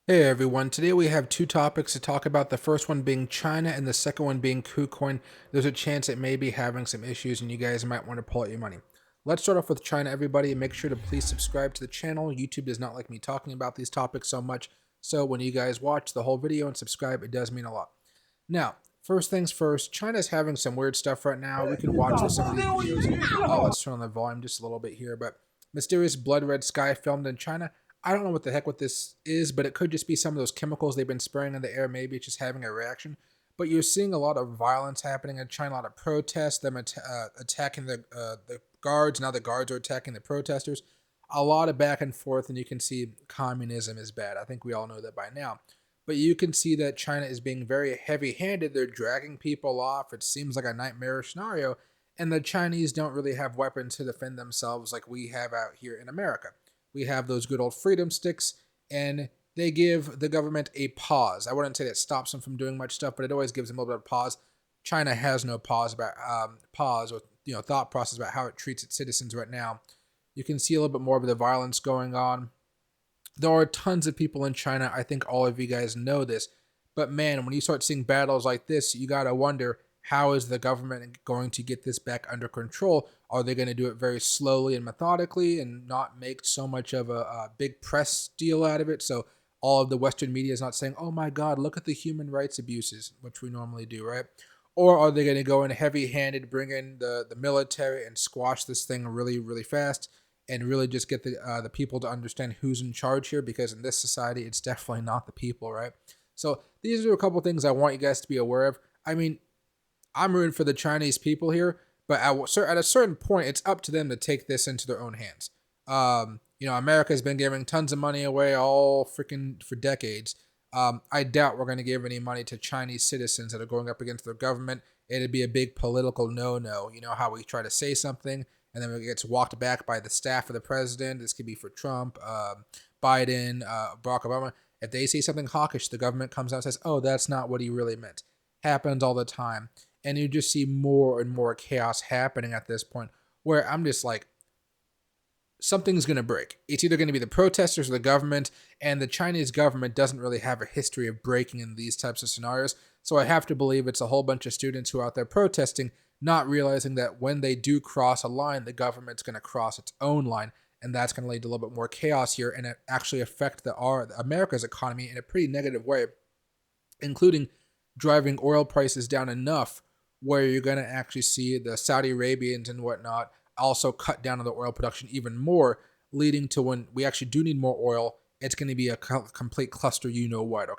Hey everyone, today we have two topics to talk about. The first one being China and the second one being Kucoin. There's a chance it may be having some issues and you guys might want to pull out your money. Let's start off with China, everybody, and make sure to please subscribe to the channel. YouTube does not like me talking about these topics so much, so when you guys watch the whole video and subscribe, it does mean a lot. Now, first things first, China's having some weird stuff right now. We can watch some of these videos. Let's turn on the volume just a little bit here, but mysterious blood red sky filmed in China. I don't know what the heck what this is, but it could just be some of those chemicals they've been spraying in the air. Maybe it's just having a reaction. But you're seeing a lot of violence happening in China, a lot of protests, them attacking the guards. Now the guards are attacking the protesters. A lot of back and forth, and you can see communism is bad. I think we all know that by now. But you can see that China is being very heavy-handed. They're dragging people off. It seems like a nightmarish scenario. And the Chinese don't really have weapons to defend themselves like we have out here in America. We have those good old freedom sticks, and they give the government a pause. I wouldn't say that stops them from doing much stuff, but it always gives them a little bit of pause. China has no pause or thought process about how it treats its citizens right now. You can see a little bit more of the violence going on. There are tons of people in China. I think all of you guys know this, but man, when you start seeing battles like this, you gotta wonder, how is the government going to get this back under control? Are they going to do it very slowly and methodically and not make so much of a big press deal out of it? So all of the Western media is not saying, oh my God, look at the human rights abuses, which we normally do, right? Or are they going to go in heavy handed, bring in the military and squash this thing really, really fast and really just get the people to understand who's in charge here? Because in this society, it's definitely not the people, right? So these are a couple things I want you guys to be aware of. I mean, I'm rooting for the Chinese people here, but at a certain point, it's up to them to take this into their own hands. America's been giving tons of money away all freaking for decades. I doubt we're going to give any money to Chinese citizens that are going up against their government. It'd be a big political no-no. You know how we try to say something and then it gets walked back by the staff of the president. This could be for Trump, Biden, Barack Obama. If they say something hawkish, the government comes out and says, oh, that's not what he really meant. Happens all the time. And you just see more and more chaos happening at this point where I'm just like, something's going to break. It's either going to be the protesters or the government, and the Chinese government doesn't really have a history of breaking in these types of scenarios. So I have to believe it's a whole bunch of students who are out there protesting, not realizing that when they do cross a line, the government's going to cross its own line, and that's going to lead to a little bit more chaos here and actually affect America's economy in a pretty negative way, including driving oil prices down enough where you're going to actually see the Saudi Arabians and whatnot also cut down on the oil production even more, leading to when we actually do need more oil, it's going to be a complete cluster, you know what,